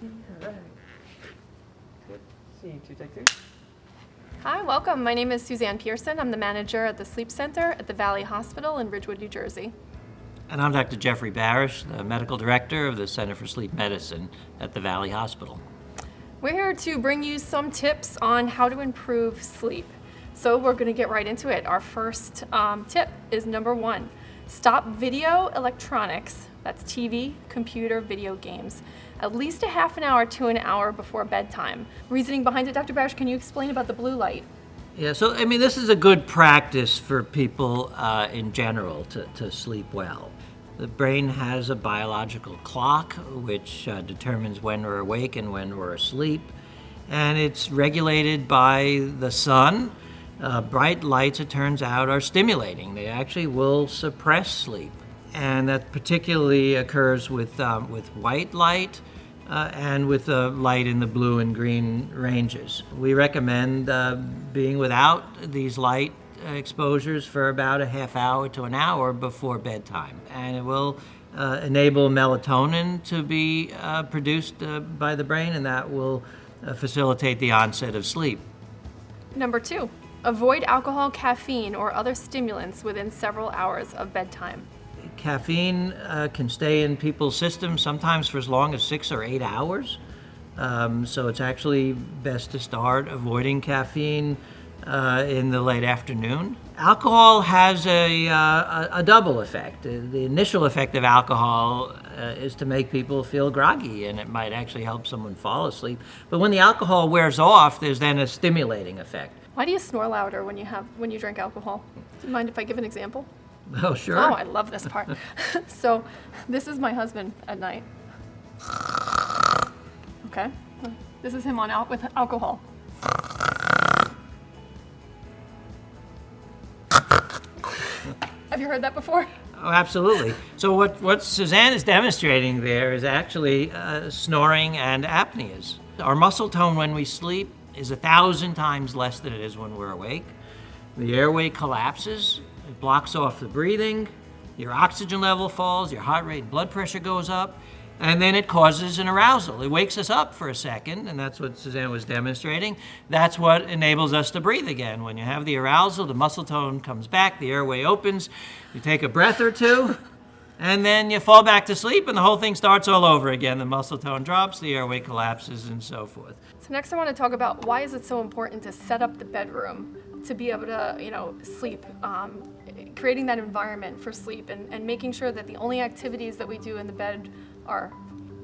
All right. Good. Seeing two, take two. Hi, welcome. My name is Suzanne Pearson. I'm the manager at the Sleep Center at the Valley Hospital in Ridgewood, New Jersey. And I'm Dr. Jeffrey Barish, the medical director of the Center for Sleep Medicine at the Valley Hospital. We're here to bring you some tips on how to improve sleep. So we're going to get right into it. Our first tip is number 1. Stop video electronics, that's TV, computer, video games, at least a half an hour to an hour before bedtime. Reasoning behind it, Dr. Barish, can you explain about the blue light? Yeah, so this is a good practice for people in general to sleep well. The brain has a biological clock which determines when we're awake and when we're asleep, and it's regulated by the sun. Bright lights, it turns out, are stimulating. They actually will suppress sleep, and that particularly occurs with white light and with the light in the blue and green ranges. We recommend being without these light exposures for about a half hour to an hour before bedtime, and it will enable melatonin to be produced by the brain, and that will facilitate the onset of sleep. Number 2, avoid alcohol, caffeine, or other stimulants within several hours of bedtime. Caffeine can stay in people's systems sometimes for as long as 6 or 8 hours, so it's actually best to start avoiding caffeine in the late afternoon. Alcohol has a double effect. The initial effect of alcohol is to make people feel groggy, and it might actually help someone fall asleep. But when the alcohol wears off, there's then a stimulating effect. Why do you snore louder when you drink alcohol? Do you mind if I give an example? Oh, sure. Oh, I love this part. So, this is my husband at night. Okay. This is him with alcohol. Have you heard that before? Oh, absolutely. So what Suzanne is demonstrating there is actually snoring and apneas. Our muscle tone when we sleep is 1,000 times less than it is when we're awake. The airway collapses, it blocks off the breathing, your oxygen level falls, your heart rate and blood pressure goes up, and then it causes an arousal. It wakes us up for a second, and that's what Suzanne was demonstrating. That's what enables us to breathe again. When you have the arousal, the muscle tone comes back, the airway opens, you take a breath or two, and then you fall back to sleep, and the whole thing starts all over again. The muscle tone drops, the airway collapses, and so forth. So next I want to talk about why is it so important to set up the bedroom to be able to, sleep, creating that environment for sleep and making sure that the only activities that we do in the bed are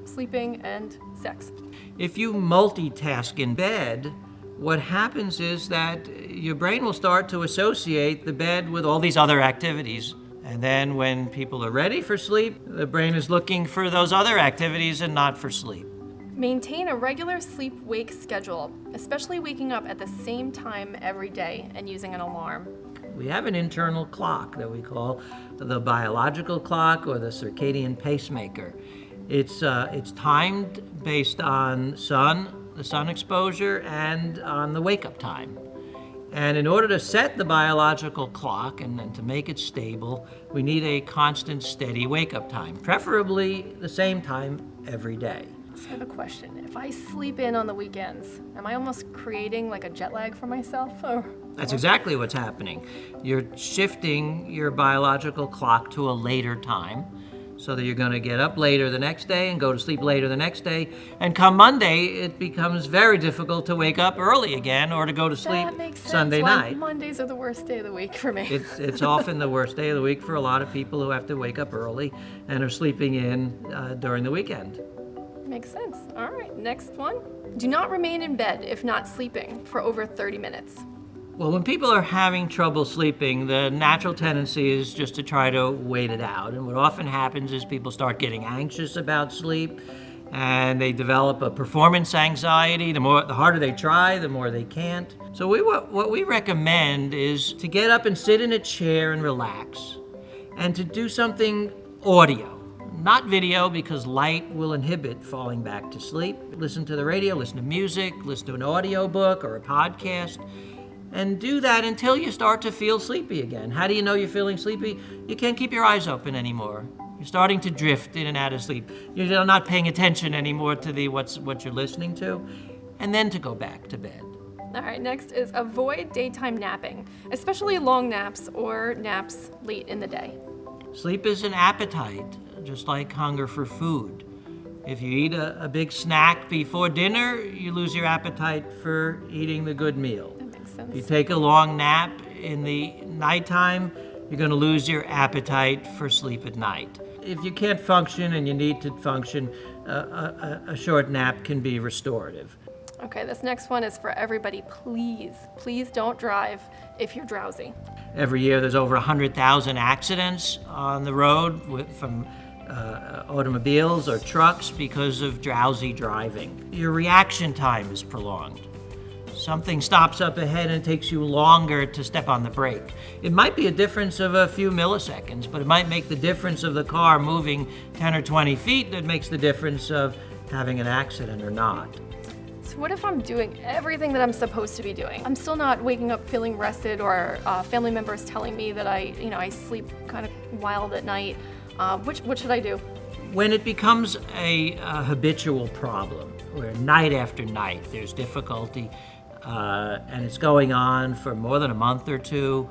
sleeping and sex. If you multitask in bed, what happens is that your brain will start to associate the bed with all these other activities. And then when people are ready for sleep, the brain is looking for those other activities and not for sleep. Maintain a regular sleep-wake schedule, especially waking up at the same time every day and using an alarm. We have an internal clock that we call the biological clock or the circadian pacemaker. It's timed based on the sun exposure, and on the wake-up time. And in order to set the biological clock and to make it stable, we need a constant, steady wake-up time, preferably the same time every day. So I have a question. If I sleep in on the weekends, am I almost creating like a jet lag for myself? That's exactly what's happening. You're shifting your biological clock to a later time, so that you're going to get up later the next day and go to sleep later the next day. And come Monday, it becomes very difficult to wake up early again or to go to sleep That makes sense. Sunday night. Mondays are the worst day of the week for me. It's often the worst day of the week for a lot of people who have to wake up early and are sleeping in during the weekend. Makes sense. All right, next one. Do not remain in bed if not sleeping for over 30 minutes. Well, when people are having trouble sleeping, the natural tendency is just to try to wait it out. And what often happens is people start getting anxious about sleep, and they develop a performance anxiety. The harder they try, the more they can't. So what we recommend is to get up and sit in a chair and relax, and to do something audio. Not video, because light will inhibit falling back to sleep. Listen to the radio, listen to music, listen to an audio book or a podcast. And do that until you start to feel sleepy again. How do you know you're feeling sleepy? You can't keep your eyes open anymore. You're starting to drift in and out of sleep. You're not paying attention anymore to what you're listening to, and then to go back to bed. All right, next is avoid daytime napping, especially long naps or naps late in the day. Sleep is an appetite, just like hunger for food. If you eat a big snack before dinner, you lose your appetite for eating the good meal. That makes sense. If you take a long nap in the nighttime, you're going to lose your appetite for sleep at night. If you can't function and you need to function, a short nap can be restorative. Okay, this next one is for everybody. Please don't drive if you're drowsy. Every year there's over 100,000 accidents on the road from automobiles or trucks because of drowsy driving. Your reaction time is prolonged. Something stops up ahead and it takes you longer to step on the brake. It might be a difference of a few milliseconds, but it might make the difference of the car moving 10 or 20 feet that makes the difference of having an accident or not. So what if I'm doing everything that I'm supposed to be doing? I'm still not waking up feeling rested, or family members telling me that I sleep kind of wild at night. What should I do? When it becomes a habitual problem, where night after night there's difficulty, and it's going on for more than a month or two,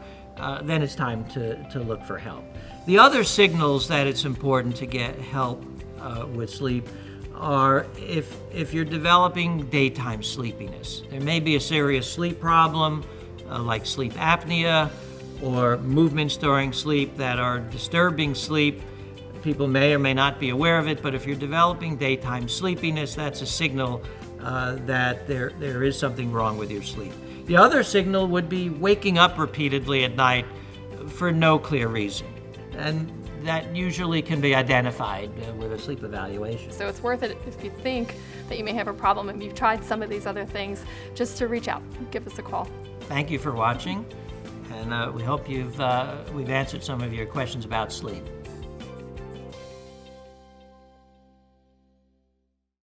then it's time to look for help. The other signals that it's important to get help with sleep are if you're developing daytime sleepiness. There may be a serious sleep problem, like sleep apnea, or movements during sleep that are disturbing sleep. People may or may not be aware of it, but if you're developing daytime sleepiness, that's a signal that there is something wrong with your sleep. The other signal would be waking up repeatedly at night for no clear reason, and that usually can be identified with a sleep evaluation. So it's worth it if you think that you may have a problem and you've tried some of these other things, just to reach out, give us a call. Thank you for watching, and we hope we've answered some of your questions about sleep.